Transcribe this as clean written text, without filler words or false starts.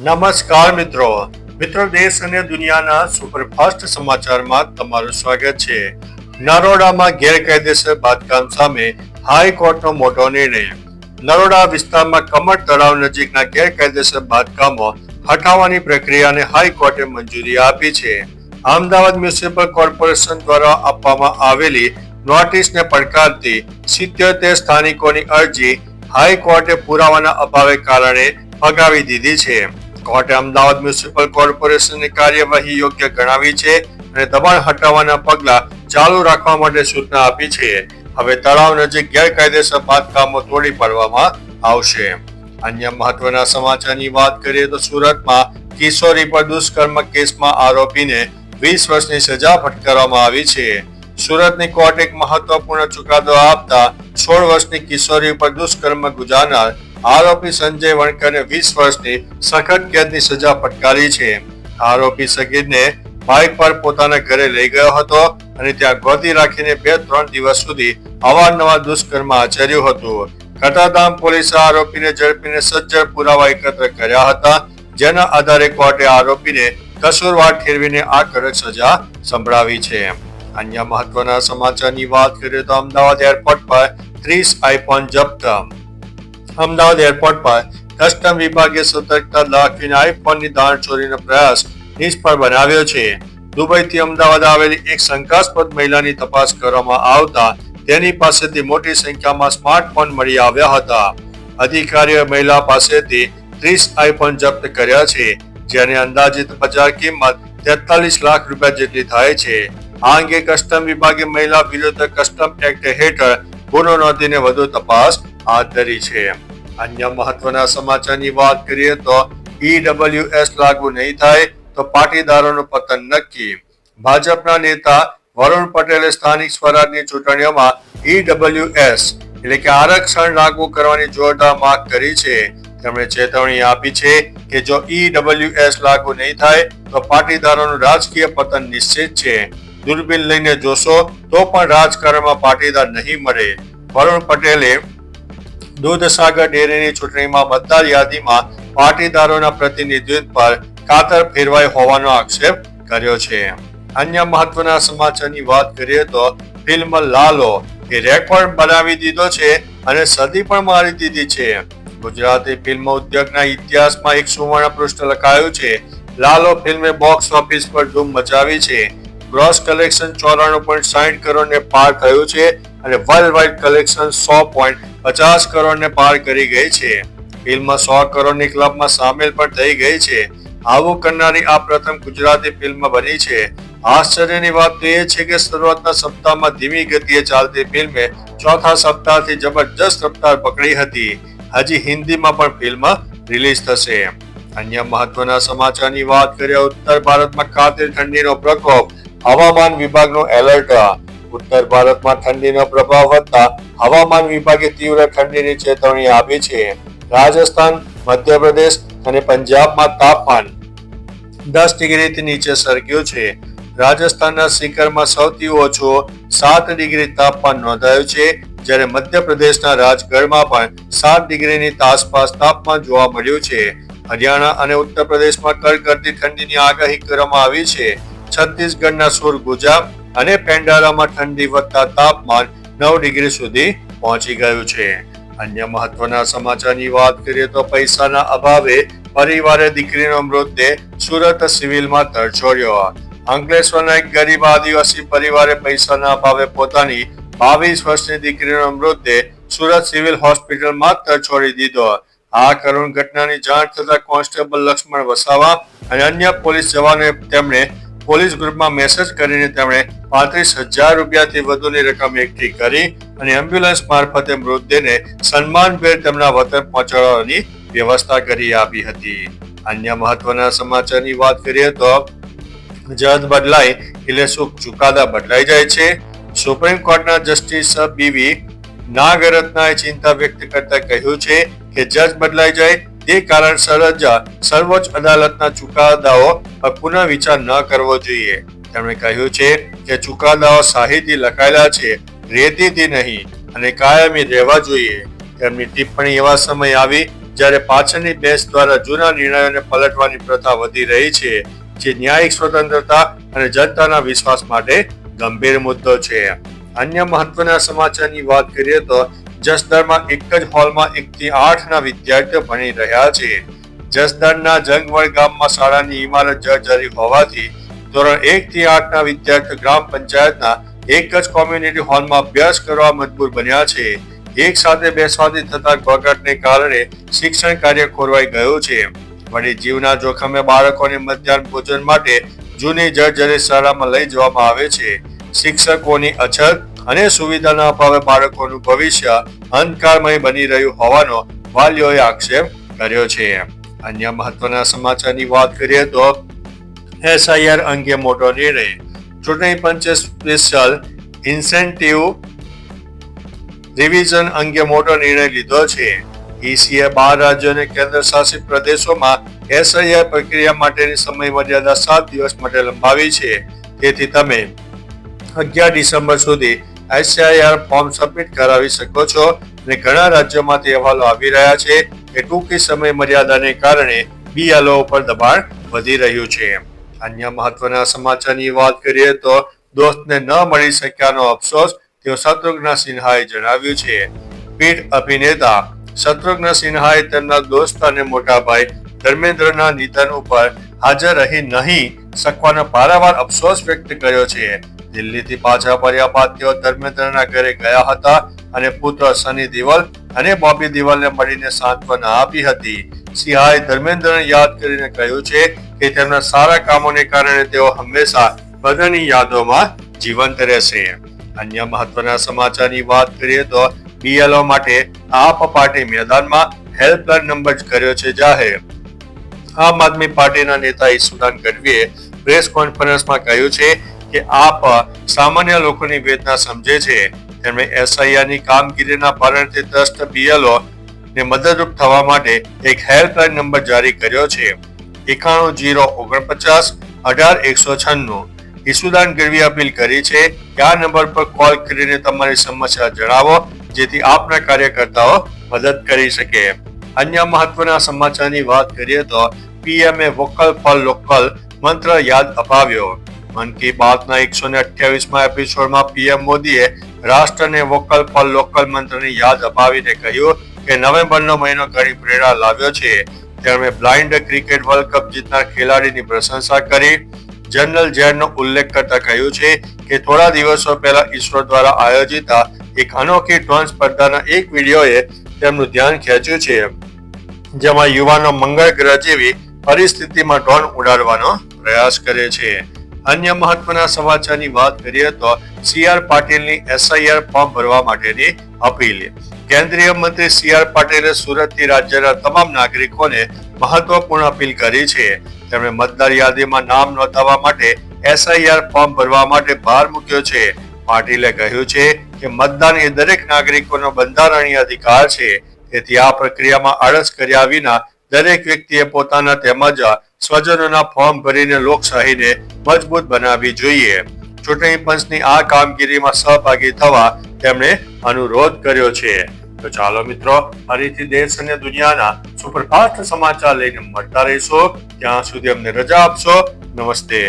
નમસ્કાર મિત્રો દેશ અને દુનિયાના સુપરફાસ્ટ સમાચારમાં તમારું સ્વાગત છે। નરોડામાં ગેરકાયદેસર બાંધકામ સામે હાઈકોર્ટનો મોટો નિર્ણય। નરોડા વિસ્તારમાં કમર તળાવ નજીકના ગેરકાયદેસર બાંધકામો હટાવવાની પ્રક્રિયાને હાઈકોર્ટે મંજૂરી આપી છે। અમદાવાદ મ્યુનિસિપલ કોર્પોરેશન દ્વારા આપવામાં આવેલી નોટિસને પડકારતી 77 સ્થાનિકોની અરજી હાઈકોર્ટે પુરાવાના અભાવે કારણે ફગાવી દીધી છે। કોર્ટે અમદાવાદ મ્યુનિસિપલ કોર્પોરેશનની કાર્યવાહી યોગ્ય ગણાવી છે અને દબાણ હટાવવાના પગલાં ચાલુ રાખવા માટે સૂચના આપી છે। હવે તળાવ નજીક ગેરકાયદેસર બાંધકામો તોડી પાડવામાં આવશે। અન્ય મહત્વના સમાચારની વાત કરીએ તો સુરતમાં કિશોરી પર દુષ્કર્મ કેસમાં આરોપીને 20 વર્ષની સજા ફટકારવામાં આવી છે। સુરતની કોર્ટે એક મહત્વપૂર્ણ ચુકાદો આપતા 16 વર્ષની કિશોરી પર દુષ્કર્મ ગુજારનાર આરોપી સંજય વણકરને 20 વર્ષની સખત કેદની સજા ફટકારી છે। આરોપી સગીરને બાઇક પર પોતાના ઘરે લઈ ગયો હતો અને ત્યાં ગોતી રાખીને 2-3 દિવસ સુધી અવારનવાર દુષ્કર્મ આચર્યું હતું। કતારગામ પોલીસે આરોપીને ઝડપીને સજ્જડ પુરાવા એકત્ર કર્યા હતા, જેના આધારે કોર્ટે આરોપીને કસૂરવાર ઠેરવીને આ કડક સજા સંભળાવી છે। અન્ય મહત્વના સમાચારની વાત કરીએ તો અમદાવાદ એરપોર્ટ પર 30 આઈફોન જપ્ત। અમદાવાદ એરપોર્ટ પર કસ્ટમ વિભાગે સતર્કતા દાખવીને આઈફોનની દાણચોરીનો પ્રયાસ નિષ્ફળ બનાવ્યો છે। દુબઈથી અમદાવાદ આવેલી એક શંકાસ્પદ મહિલાની તપાસ કરવામાં આવતા તેની પાસેથી મોટી સંખ્યામાં સ્માર્ટફોન મળી આવ્યા હતા। અધિકારીઓએ મહિલા પાસેથી 30 આઈફોન જપ્ત કર્યા છે, જેની અંદાજિત બજાર કિંમત 43 લાખ રૂપિયા જેટલી થાય છે। આ અંગે કસ્ટમ વિભાગે મહિલા વિરુદ્ધ કસ્ટમ એક્ટ હેઠળ ગુનો નોંધીને વધુ તપાસ હાથ ધરી છે। અન્ય મહત્વના સમાચારની વાત કરીએ તો EWS લાગુ નહીં થાય તો પાટીદારોનું પતન નક્કી। ભાજપના નેતા વરુણ પટેલે સ્થાનિક સ્વરાજની ચૂંટણીઓમાં EWS એટલે કે આરક્ષણ લાગુ કરવાની જોરદાર માંગ કરી છે। તેમણે ચેતવણી આપી છે કે જો EWS લાગુ નહીં થાય તો પાટીદારોનું રાજકીય પતન નિશ્ચિત છે। દૂરબીન લઈને જોશો તો પણ રાજકારણમાં પાટીદાર નહીં મળે। વરુણ પટેલે દૂધસાગર ડેરીની ચૂંટણીમાં મતદાર યાદીમાં પાટીદારોના પ્રતિનિધિત્વ પર કાતર ફેરવાઈ હોવાનો આક્ષેપ કર્યો છે। અન્ય મહત્વના સમાચારની વાત કરીએ તો ફિલ્મ લાલો એ રેકોર્ડ બનાવી દીધો છે અને સદી પણ મારી દીધી છે। ગુજરાતી ફિલ્મ ઉદ્યોગના ઇતિહાસમાં એક સુવર્ણ પૃષ્ઠ લખાયું છે। લાલો ફિલ્મે બોક્સ ઓફિસ પર ધૂમ મચાવી છે। ગ્રોસ કલેક્શન 94.60 કરોડને પાર થયું છે અને વર્લ્ડ વાઇડ કલેક્શન 100.50 કરોડને પાર કરી ગઈ છે। ફિલ્મ 100 કરોડની ક્લબમાં સામેલ પણ થઈ ગઈ છે। આવું કરનારી આ પ્રથમ ગુજરાતી ફિલ્મ બની છે। આશ્ચર્યની વાત તો એ છે કે શરૂઆતના સપ્તાહમાં ધીમી ગતિએ ચાલતી ફિલ્મે ચોથા સપ્તાહથી જબરજસ્ત રફતાર પકડી હતી। હજી હિન્દીમાં પણ ફિલ્મ રિલીઝ થશે। અન્ય મહત્વના સમાચારની વાત કરીએ ઉત્તર ભારતમાં કાતિલ ઠંડીનો પ્રકોપ, હવામાન વિભાગનું એલર્ટ। ઉત્તર ભારતમાં ઠંડીનો પ્રભાવ વધતા હવામાન વિભાગે તીવ્ર ઠંડીની ચેતવણી આપી છે। રાજસ્થાન, મધ્યપ્રદેશ અને પંજાબમાં તાપમાન 10 ડિગ્રીથી નીચે સરક્યું છે। રાજસ્થાનના સીકરમાં સૌથી ઓછું 7 ડિગ્રી તાપમાન નોંધાયું છે, જ્યારે મધ્યપ્રદેશના રાજગઢમાં પણ 7 ડિગ્રીની આસપાસ તાપમાન જોવા મળ્યું છે। હરિયાણા અને ઉત્તર પ્રદેશમાં કડકડતી ઠંડીની આગાહી કરવામાં આવી છે। છત્તીસગઢના સુરગુજા અને પેંડારામાં ઠંડી વધતા તાપમાન 9 ડિગ્રી સુધી પહોંચી ગયું છે। અન્ય મહત્વના સમાચારની વાત કરીએ તો પૈસાના અભાવે પરિવારે દીકરીનો મૃતદેહ સુરત સિવિલમાં તરછોડ્યો। અંકલેશ્વરના એક ગરીબ આદિવાસી પરિવારે પૈસાના અભાવે પોતાની 22 વર્ષની દીકરીનો મૃતદેહ સુરત સિવિલ હોસ્પિટલમાં તરછોડી દીધો। આ કરુણ ઘટનાની જાણ થતા કોન્સ્ટેબલ લક્ષ્મણ વસાવા અને અન્ય પોલીસ જવાનોએ તેમણે પોલીસ ગ્રુપમાં મેસેજ કરીને તેમણે 35,000 રૂપિયાથી વધુની રકમ એકઠી કરી અને એમ્બ્યુલન્સ મારફતે મૃતદેહને સન્માનભેર તેમના વતન પહોંચાડવાની વ્યવસ્થા કરી આપી હતી। અન્ય મહત્વના સમાચારની વાત કરીએ તો જજ બદલાય એટલે શું ચુકાદા બદલાઈ જાય છે? સુપ્રીમ કોર્ટના જસ્ટિસ BV નાગરત્નાએ ચિંતા વ્યક્ત કરતા કહ્યું છે કે જજ બદલાઈ જાય તે કારણસર જ સર્વોચ્ચ અદાલતના ચુકાદાઓ પર પુનઃ વિચાર ન કરવો જોઈએ। તેમણે કહ્યું છે કે ચુકાદાઓ શાહીથી લખાયેલા છે, રેતીથી નહીં, અને કાયમી રહેવા જોઈએ। તેમની ટિપ્પણી એવા સમય આવી જ્યારે પાછળની બેન્ચ દ્વારા જૂના નિર્ણયોને પલટવાની પ્રથા વધી રહી છે, જે ન્યાયિક સ્વતંત્રતા અને જનતાના વિશ્વાસ માટે ગંભીર મુદ્દો છે. અન્ય મહત્વના સમાચારની વાત કરીએ તો જસદણમાં એક જ હોલમાં 1 થી 8 ના વિદ્યાર્થીઓ ભણી રહ્યા છે. જસદણના જંગવડ ગામમાં શાળાની ઇમારત જર્જરી હોવાથી ધોરણ 1 થી 8 ના વિદ્યાર્થીઓ ગ્રામ પંચાયતના એક જ કોમ્યુનિટી હોલમાં અભ્યાસ કરવા મજબૂર બન્યા છે. એક સાથે બેસવાથી થતા ઘોંઘાટને કારણે શિક્ષણ કાર્ય ખોરવાઈ ગયું છે. વળી જીવના જોખમે બાળકોને મધ્યાહન ભોજન માટે જૂની જર્જરિત શાળામાં લઈ જવામાં આવે છે. શિક્ષકોની અછત અને સુવિધાના અભાવે બાળકોનું ભવિષ્ય અંધકારમય બની રહ્યું હોવાનો વાલીઓએ આક્ષેપ કર્યો છે. અન્ય મહત્વના સમાચારની વાત કરીએ તો SIR અંગે મોટો નિર્ણય. ચૂંટણી પંચે સ્પેશિયલ ઇન્સેન્ટિવ રિવિઝન અંગે મોટો નિર્ણય લીધો છે. ECએ 12 રાજ્યો અને કેન્દ્ર શાસિત પ્રદેશોમાં SIR પ્રક્રિયા માટેની સમય મર્યાદા 7 દિવસ માટે લંબાવી છે. તેથી તમે 11 ડિસેમ્બર સુધી SIR ફોર્મ સબમિટ કરાવી શકો છો અને ઘણા રાજ્યોમાંથી અહેવાલો આવી રહ્યા છે કે ટૂંકી સમય મર્યાદાને કારણે BLO ઉપર દબાણ વધી રહ્યું છે. અન્ય મહત્વના સમાચારની વાત કરીએ તો દોસ્તને ન મળી શક્યાનો અફસોસ તેઓ શત્રુઘ્ન સિન્હાએ જણાવ્યું છે. પીઢ અભિનેતા શત્રુઘ્ન સિન્હાએ તેમના દોસ્ત અને મોટા ભાઈ ધર્મેન્દ્રના નિધન ઉપર હાજર રહી નહીં શકવાનો પારાવાર અફસોસ વ્યક્ત કર્યો છે. દિલ્હીથી પાછા ફર્યા બાદ તેઓ ધર્મેન્દ્રના ઘરે ગયા હતા અને પુત્ર સની દેઓલ અને બોબી દેઓલને મળીને સાંત્વના આપી હતી. સિન્હાએ ધર્મેન્દ્રને યાદ કરીને કહ્યું છે કે તેમના સારા કામોને કારણે તેઓ હંમેશા બધાની યાદોમાં જીવંત રહેશે. અન્ય મહત્વના સમાચારની વાત કરીએ તો BLO માટે આપ પાર્ટી મેદાનમાં હેલ્પલાઇન નંબર કર્યો છે જાહેર. આમ આદમી પાર્ટીના નેતા ઈસુદાન ગઢવીએ પ્રેસ કોન્ફરન્સમાં કહ્યું છે કે આપ સામાન્ય લોકોની વેદના સમજે છે. તેમણે SIR ની કામગીરીના ભારણથી ત્રસ્ત BLO ને મદદરૂપ થવા માટે એક હેલ્પલાઇન નંબર જારી કર્યો છે 910949 18196. ઈસુદાન ગઢવીએ અપીલ કરી છે કે આ નંબર પર કોલ કરીને તમારી સમસ્યા જણાવો જેથી આપના કાર્યકર્તાઓ મદદ કરી શકે. અન્ય મહત્વના સમાચારની વાત કરીએ તો PMએ વોકલ ફોર લોકલ મંત્ર યાદ અપાવ્યો. મન કી બાતના 128મા એપિસોડમાં PM મોદીએ રાષ્ટ્રને વોકલ ફોર લોકલ મંત્રની યાદ અપાવીને કહ્યું કે નવેમ્બરનો મહિનો ઘણી પ્રેરણા લાવ્યો છે. તેમણે બ્લાઇન્ડ ક્રિકેટ વર્લ્ડ કપ જીતનાર ખેલાડીની પ્રશંસા કરી. જનરલ ઝેરનો ઉલ્લેખ કરતા કહ્યું છે કે થોડા દિવસો પહેલા ISRO દ્વારા આયોજિત એક અનોખી ડ્રોન સ્પર્ધાના એક વિડીયોએ તેમનું ધ્યાન ખેંચ્યું છે, જેમાં યુવાનો મંગળ ગ્રહ જેવી પરિસ્થિતિમાં ડ્રોન ઉડાડવાનો પ્રયાસ કરે છે. અન્ય મહત્વના સમાચારની વાત કરીએ તો CR પાટીલની SIR ફોર્મ ભરવા માટેની અપીલ. કેન્દ્રીય મંત્રી CR પાટીલે સુરતથી રાજ્યના તમામ નાગરિકોને મહત્વપૂર્ણ અપીલ કરી છે. તેમણે મતદાર યાદીમાં નામ નોંધાવવા માટે SIR ફોર્મ ભરવા માટે ભાર મૂક્યો છે. પાટીલે કહ્યું છે કે મતદાન એ દરેક નાગરિકોનો બંધારણીય અધિકાર છે. તેથી આ પ્રક્રિયામાં આળસ કર્યા વિના દરેક વ્યક્તિએ પોતાના તેમજ સ્વજનોના ફોર્મ ભરીને લોકશાહીને મજબૂત બનાવવી જોઈએ. ચૂંટણી પંચની આ કામગીરીમાં સહભાગી થવા તેમણે અનુરોધ કર્યો છે. તો ચાલો મિત્રો, ફરીથી દેશ અને દુનિયાના સુપરફાસ્ટ સમાચાર લઈને મળતા રહીશો. ત્યાં સુધી અમને રજા આપશો. નમસ્તે.